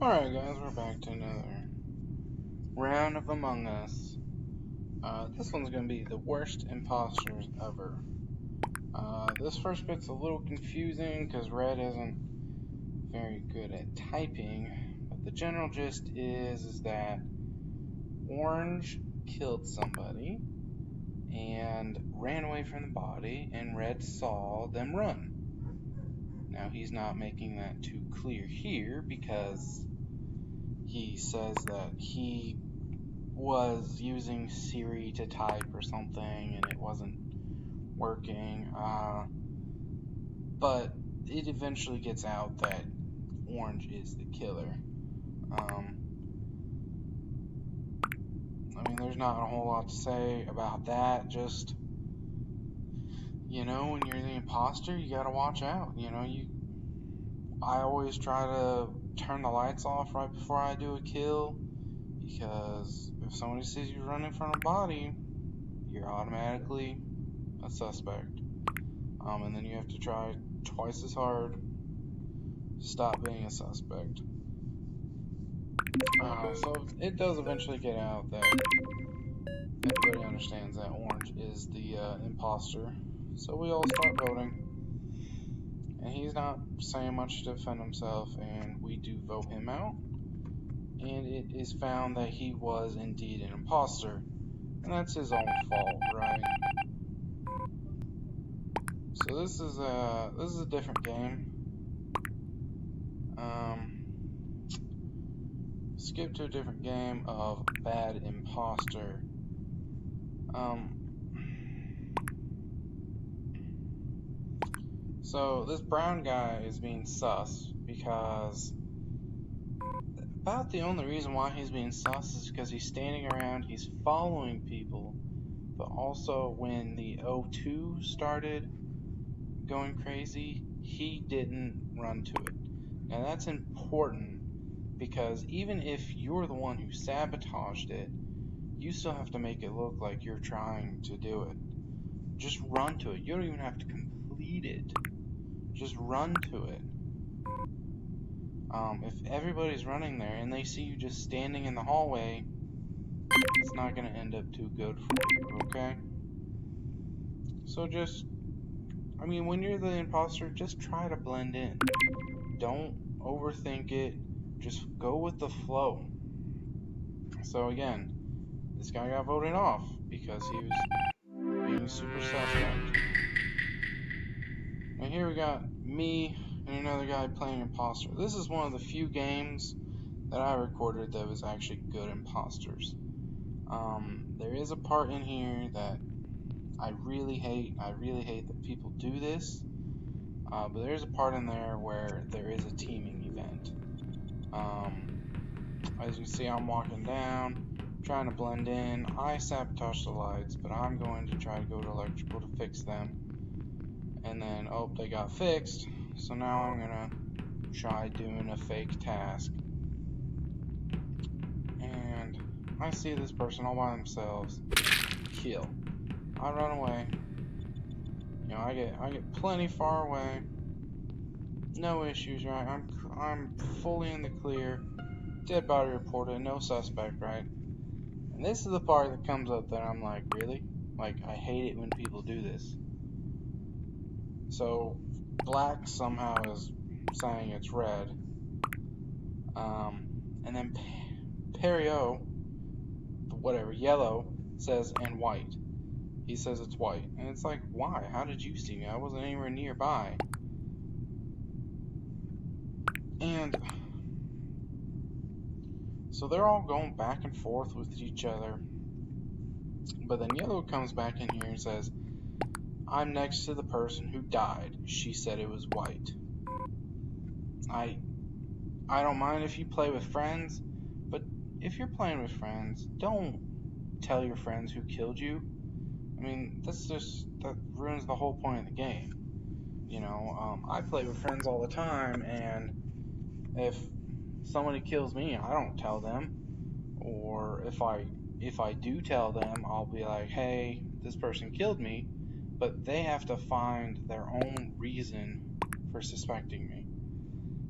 Alright guys, we're back to another round of Among Us. This one's going to be the worst imposters ever. This first bit's a little confusing because Red isn't very good at typing, but the general gist is that Orange killed somebody and ran away from the body, and Red saw them run. Now he's not making that too clear here because he says that he was using Siri to type or something and it wasn't working, but it eventually gets out that Orange is the killer. I mean, there's not a whole lot to say about that, just, you know, when you're the imposter, you gotta watch out, I always try to turn the lights off right before I do a kill, because if somebody sees you running from a body, you're automatically a suspect. And then you have to try twice as hard to stop being a suspect. So it does eventually get out that everybody understands that Orange is the imposter. So we all start voting. And he's not saying much to defend himself, and we do vote him out. And it is found that he was indeed an imposter. And that's his own fault, right? So this is a different game. Skip to a different game of Bad Imposter. So this brown guy is being sus because about the only reason why he's being sus is because he's standing around, he's following people, but also when the O2 started going crazy, he didn't run to it. Now that's important because even if you're the one who sabotaged it, you still have to make it look like you're trying to do it. Just run to it. You don't even have to complete it. Just run to it. If everybody's running there and they see you just standing in the hallway, it's not going to end up too good for you, okay? So when you're the imposter, just try to blend in. Don't overthink it. Just go with the flow. So again, this guy got voted off because he was being super suspect. And here we got me and another guy playing imposter. This is one of the few games that I recorded that was actually good imposters. There is a part in here that I really hate. I really hate that people do this. But there's a part in there where there is a teaming event. As you see, I'm walking down, trying to blend in. I sabotage the lights, but I'm going to try to go to electrical to fix them. And then, oh, they got fixed. So now I'm gonna try doing a fake task. And I see this person all by themselves. Kill. I run away. You know, I get plenty far away. No issues, right? I'm fully in the clear. Dead body reported, no suspect, right? And this is the part that comes up that I'm like, really? Like, I hate it when people do this. So, black somehow is saying it's red. And then Perio, whatever, yellow, says, and white. He says it's white. And it's like, why? How did you see me? I wasn't anywhere nearby. And so they're all going back and forth with each other. But then yellow comes back in here and says, I'm next to the person who died. She said it was white. I don't mind if you play with friends, but if you're playing with friends, don't tell your friends who killed you. I mean, that ruins the whole point of the game. You know, I play with friends all the time, and if somebody kills me, I don't tell them. Or if I do tell them, I'll be like, hey, this person killed me, but they have to find their own reason for suspecting me.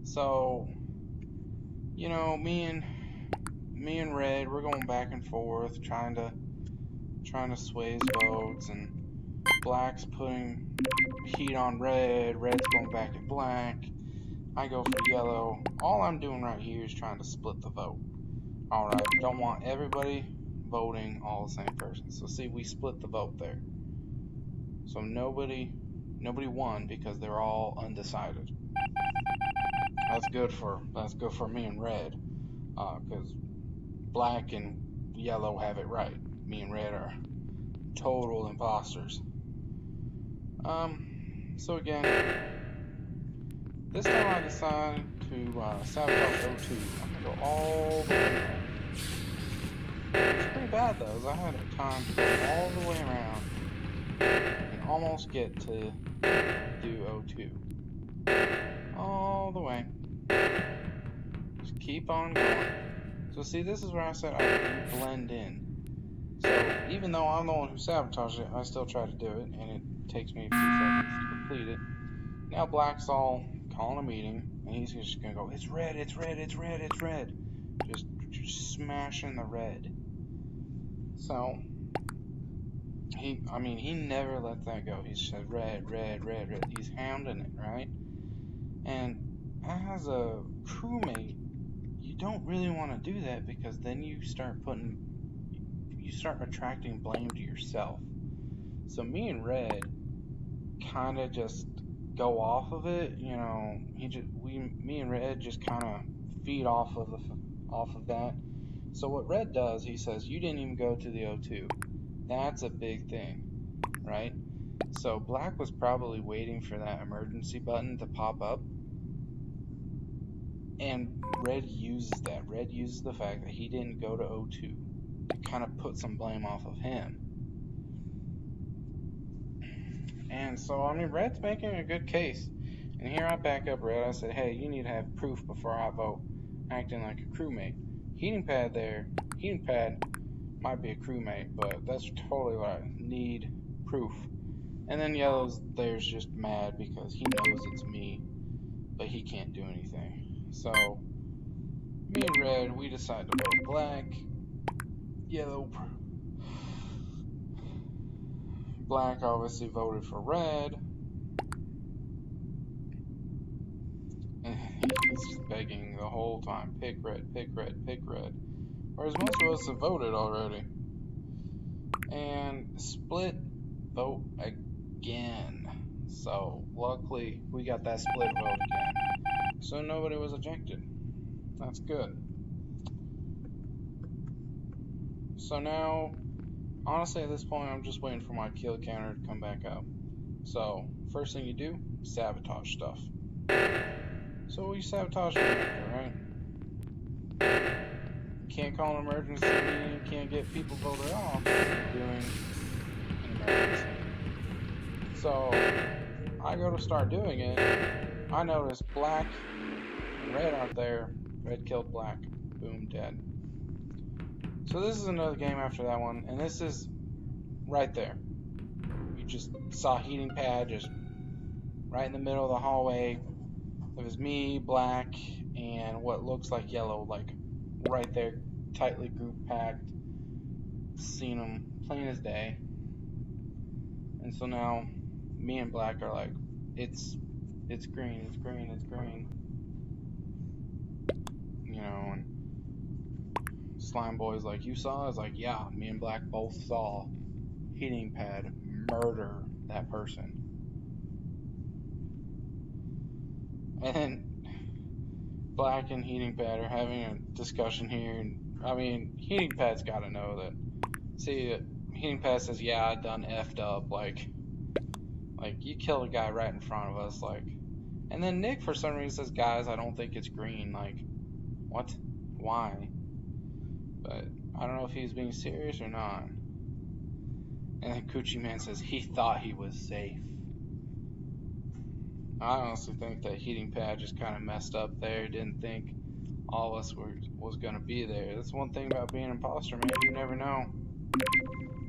So, you know, me and Red, we're going back and forth, trying to sway his votes, and Black's putting heat on Red. Red's going back at Black. I go for Yellow. All I'm doing right here is trying to split the vote. Alright, don't want everybody voting all the same person. So see, we split the vote there. So nobody won because they're all undecided. That's good for me and Red, because Black and Yellow have it right. Me and Red are total imposters. So again, this time I decide to sabotage O2. I'm gonna go all the way around. It's pretty bad though, as I had time to go all the way around and almost get to do O2. All the way. Just keep on going. So see, this is where I said I can blend in. So even though I'm the one who sabotaged it, I still try to do it, and it takes me a few seconds to complete it. Now Black's all calling a meeting, and he's just gonna go, it's red, it's red, it's red, it's red. Just smashing the red. So he never let that go. He said red, red, red, red. He's hounding it, right? And as a crewmate, you don't really want to do that, because then you start attracting blame to yourself. So me and Red kind of just go off of it, you know. Me and Red just kind of feed off of that. So what Red does, he says, you didn't even go to the O2. That's a big thing, right? So Black was probably waiting for that emergency button to pop up, and Red uses that. Red uses the fact that he didn't go to O2 to kind of put some blame off of him. And so, I mean, Red's making a good case. And here I back up Red. I said, hey, you need to have proof before I vote, acting like a crewmate. Heating pad might be a crewmate, but that's totally right. Need proof. And then Yellow's there's just mad because he knows it's me, but he can't do anything. So me and Red, we decide to vote Black. Black obviously voted for Red. And he's just begging the whole time, pick Red, pick Red, pick Red. Whereas most of us have voted already. And split vote again. So luckily we got that split vote again. So nobody was ejected. That's good. So now, honestly at this point I'm just waiting for my kill counter to come back up. So first thing you do, sabotage stuff. So we sabotage the reactor, right? You can't call an emergency meeting, you can't get people voted off doing an emergency. So I go to start doing it. I notice Black and Red aren't there. Red killed Black. Boom, dead. So this is another game after that one, and this is right there. You just saw heating pad just right in the middle of the hallway. It was me, Black, and what looks like Yellow, like right there, tightly group packed. Seen them plain as day. And so now me and Black are like, it's green, it's green, it's green. You know, and Slime Boy's like, you saw? I was like, yeah, me and Black both saw heating pad murder that person. And Black and heating pad are having a discussion here, and I mean, heating pad's gotta know that. See, heating pad says, yeah, I done effed up, like you killed a guy right in front of us, like. And then Nick for some reason says, guys, I don't think it's green, like, what? Why? But I don't know if he was being serious or not. And then Coochie Man says he thought he was safe. I honestly think that heating pad just kind of messed up there. Didn't think all of us was gonna be there. That's one thing about being an imposter, man. You never know.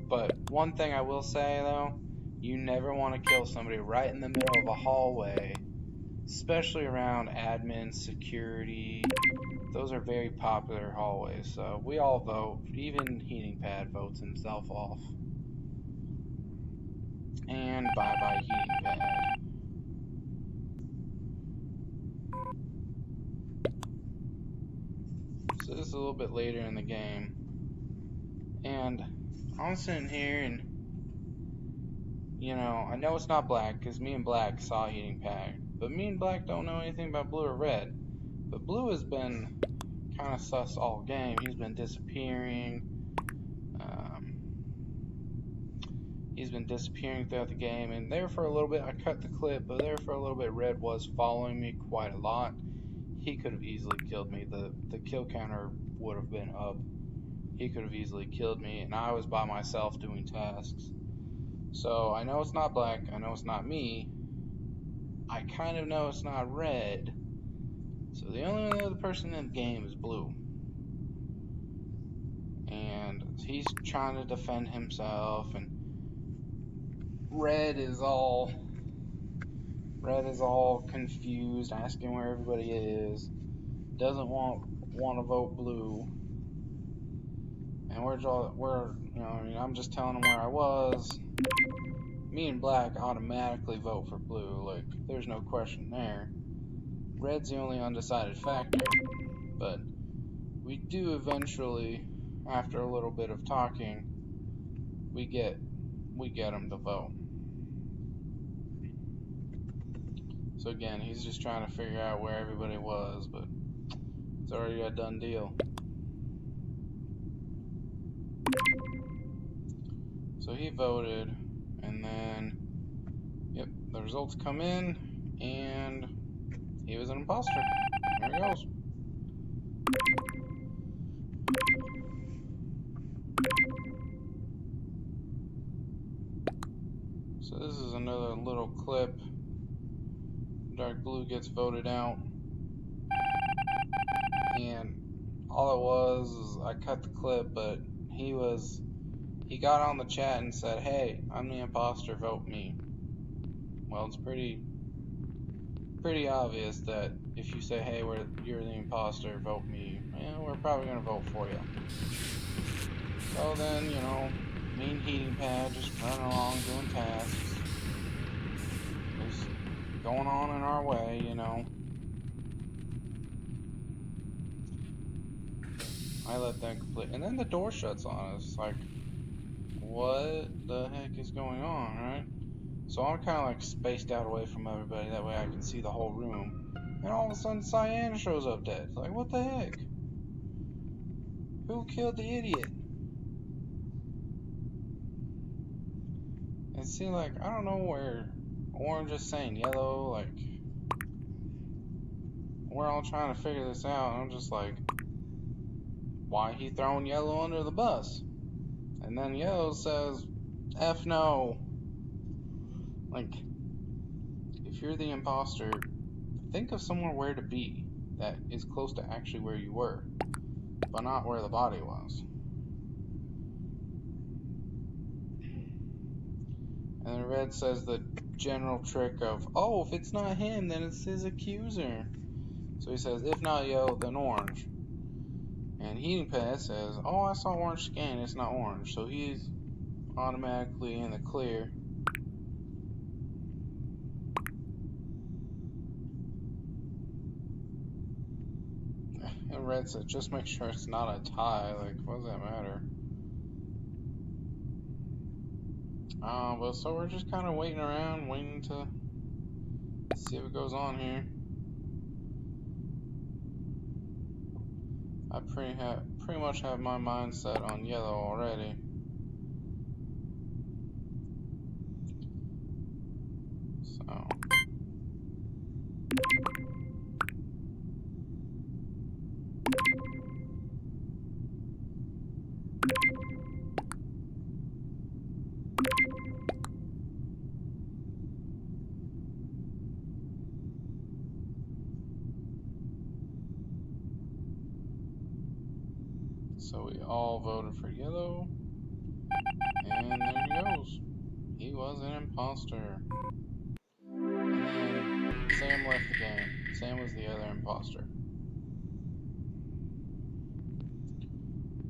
But one thing I will say though, you never want to kill somebody right in the middle of a hallway, especially around admin, security, those are very popular hallways, so we all vote. Even Heating Pad votes himself off. And bye-bye Heating Pad. So this is a little bit later in the game. And I'm sitting here and, I know it's not Black because me and Black saw Heating Pad. But me and Black don't know anything about Blue or Red. But Blue has been kind of sus all game. He's been disappearing. He's been disappearing throughout the game, and there for a little bit, I cut the clip, but there for a little bit, Red was following me quite a lot. He could have easily killed me. The kill counter would have been up. He could have easily killed me, and I was by myself doing tasks. So I know it's not Black. I know it's not me. I kind of know it's not Red. So the only other person in the game is Blue. And he's trying to defend himself, and Red is all confused, asking where everybody is. Doesn't want to vote Blue. And I'm just telling him where I was. Me and Black automatically vote for Blue, like there's no question there. Red's the only undecided factor, but we do eventually, after a little bit of talking, we get him to vote. So again, he's just trying to figure out where everybody was, but it's already a done deal. So he voted, and then, yep, the results come in, and he was an imposter. There he goes. So this is another little clip. Dark Blue gets voted out, and all it was is I cut the clip, but he got on the chat and said, "Hey, I'm the imposter, vote me." Well, it's pretty obvious that if you say, "Hey, you're the imposter, vote me," we're probably gonna vote for you. So then, me and Heating Pad just running along doing tasks, just going on in our way, I let them complete, and then the door shuts on us. Like, what the heck is going on, right? So I'm kind of like spaced out away from everybody, that way I can see the whole room. And all of a sudden, Cyan shows up dead. Like, what the heck? Who killed the idiot? And see, like, I don't know where orange is saying yellow. Like, we're all trying to figure this out. And I'm just like, why he throwing yellow under the bus? And then yellow says, F no. Like, if you're the imposter, think of somewhere where to be that is close to actually where you were, but not where the body was. And Red says the general trick of, oh, if it's not him, then it's his accuser. So he says, if not yellow, then orange. And Heating Pad says, oh, I saw orange scan, it's not orange. So he's automatically in the clear. And Red said, just make sure it's not a tie. Like, what does that matter? But so we're just kind of waiting around, waiting to see what goes on here. I pretty much have my mind set on yellow already. So we all voted for yellow, and there he goes. He was an imposter. And then Sam left the game. Sam was the other imposter.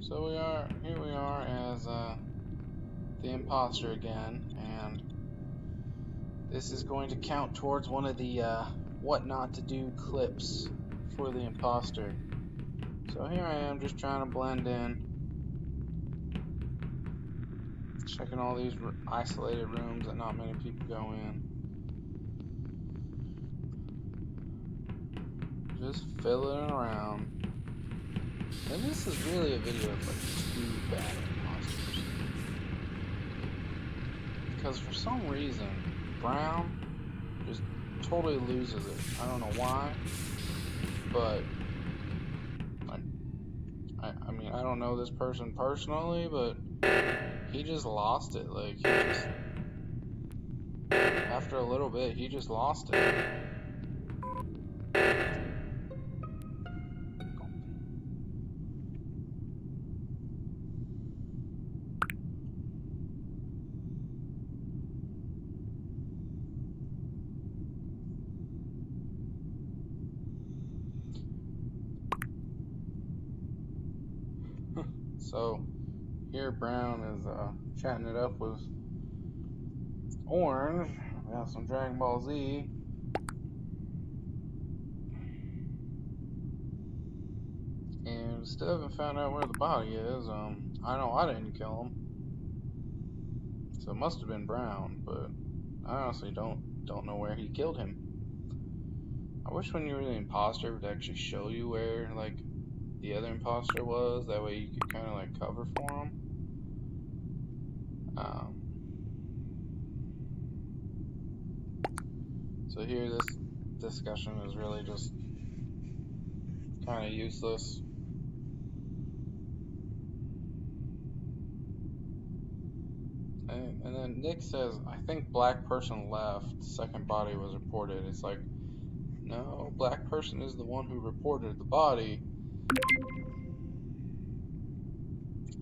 So here we are as the imposter again, and this is going to count towards one of the what not to do clips for the imposter. So here I am just trying to blend in, checking all these isolated rooms that not many people go in. Just fiddling around. And this is really a video of like 2 bad imposters. Because for some reason, Brown just totally loses it. I don't know why, but I mean, I don't know this person personally, but he just lost it. Like, he just, after a little bit, he just lost it. So here Brown is chatting it up with Orange about some Dragon Ball Z. And still haven't found out where the body is. I know I didn't kill him, so it must have been Brown, but I honestly don't know where he killed him. I wish when you were the imposter it would actually show you where like the other imposter was. That way you could kind of like cover for him. So here this discussion is really just kind of useless. And then Nick says, I think black person left, second body was reported. It's like, no, black person is the one who reported the body.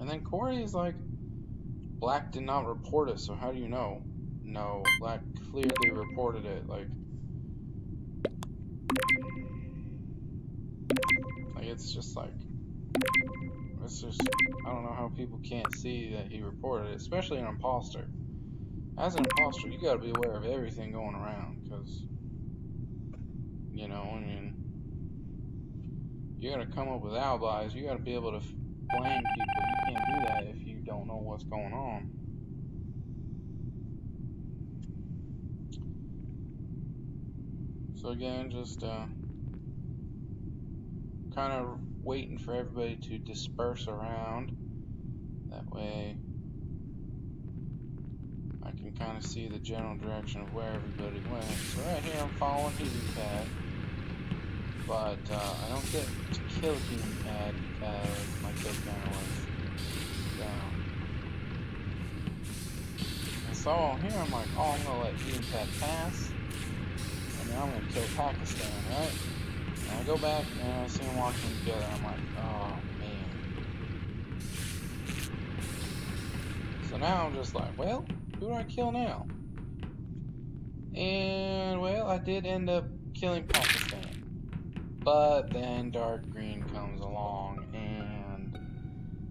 And then Corey is like, black did not report it, so how do you know? No, black clearly reported it. Like it's just like, it's just, I don't know how people can't see that he reported it, especially an imposter. As an imposter, you gotta be aware of everything going around, because, you know, I mean, you gotta come up with alibis, you gotta be able to blame people. You can't do that if you don't know what's going on. So again, just kind of waiting for everybody to disperse around. That way I can kind of see the general direction of where everybody went. So right here I'm following Human Pad, but I don't get to kill Human Pad because my kill counter was down. And so here I'm like, oh, I'm gonna let Human Pad pass, and then I'm gonna kill Pakistan, right? And I go back and I see them walking together. I'm like, oh man. So now I'm just like, well, who do I kill now? And well, I did end up killing Pakistan. But then Dark Green comes along and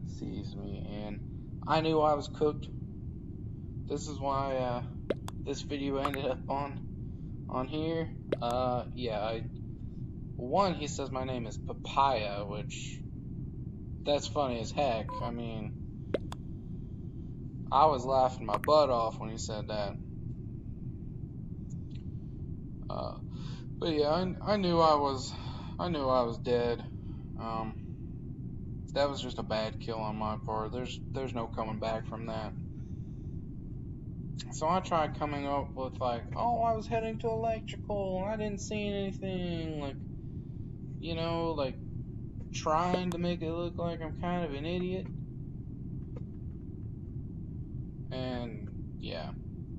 sees me, and I knew I was cooked. This is why this video ended up on here. Yeah, one, he says my name is Papaya, which that's funny as heck. I mean, I was laughing my butt off when he said that. But yeah, I knew I was dead. That was just a bad kill on my part. There's no coming back from that. So I tried coming up with like, oh, I was heading to electrical, I didn't see anything, like, you know, like trying to make it look like I'm kind of an idiot. And yeah,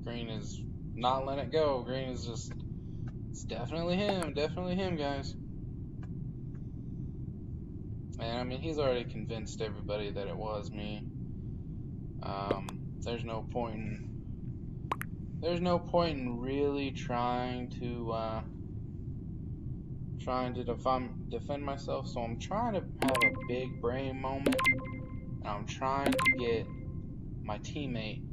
Green is not letting it go. Green is just, it's definitely him, guys. And I mean, he's already convinced everybody that it was me. There's no point in really trying to defend myself. So I'm trying to have a big brain moment and I'm trying to get my teammate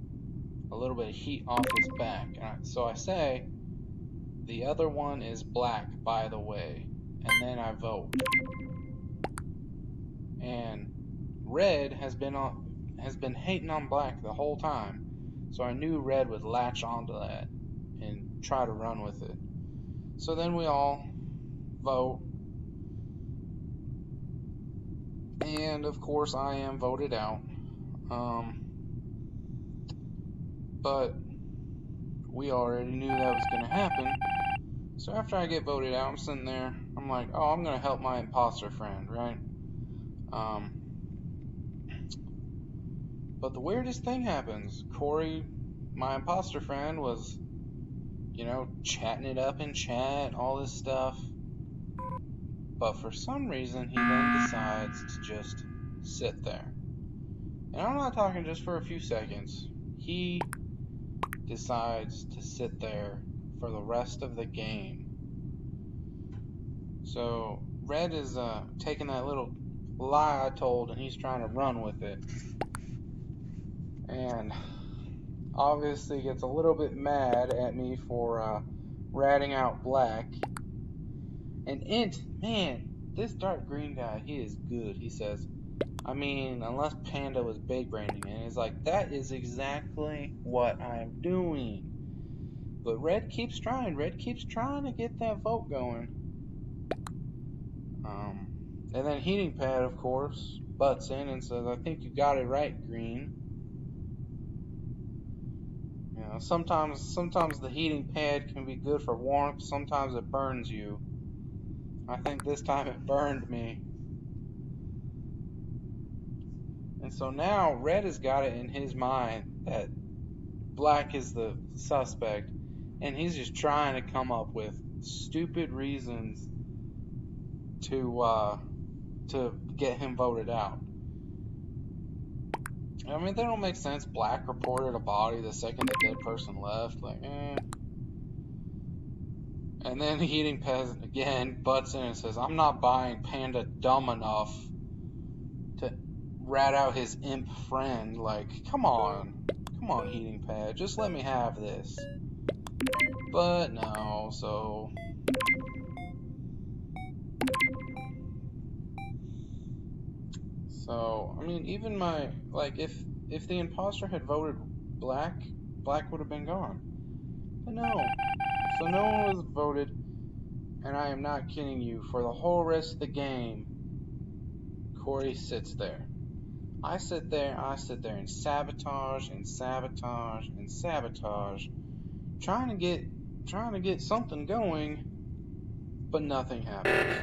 a little bit of heat off his back. So I say, the other one is black, by the way, and then I vote. And red has been hating on black the whole time, so I knew red would latch onto that and try to run with it. So then we all vote, and of course I am voted out. But we already knew that was going to happen. So after I get voted out, I'm sitting there, I'm like, oh, I'm going to help my imposter friend, right? But the weirdest thing happens. Corey, my imposter friend, was, chatting it up in chat, all this stuff. But for some reason, he then decides to just sit there. And I'm not talking just for a few seconds. He decides to sit there for the rest of the game. So Red is taking that little lie I told, and he's trying to run with it. And obviously gets a little bit mad at me for ratting out black. And Int, man, this dark green guy, he is good. He says, I mean, unless Panda was big braining it. It's like, that is exactly what I'm doing. But Red keeps trying. Red keeps trying to get that vote going. And then Heating Pad, of course, butts in and says, I think you got it right, Green. Sometimes the heating pad can be good for warmth. Sometimes it burns you. I think this time it burned me. And so now Red has got it in his mind that Black is the suspect, and he's just trying to come up with stupid reasons to get him voted out. I mean, they don't make sense. Black reported a body the second the dead person left. And then the Heating Peasant again butts in and says, I'm not buying Panda dumb enough to rat out his imp friend. Like, come on, Heating Pad, just let me have this. But no, so I mean, even if the imposter had voted black would have been gone. But no. So no one was voted, and I am not kidding you, for the whole rest of the game, Corey sits there. I sit there and sabotage, trying to get something going, but nothing happens.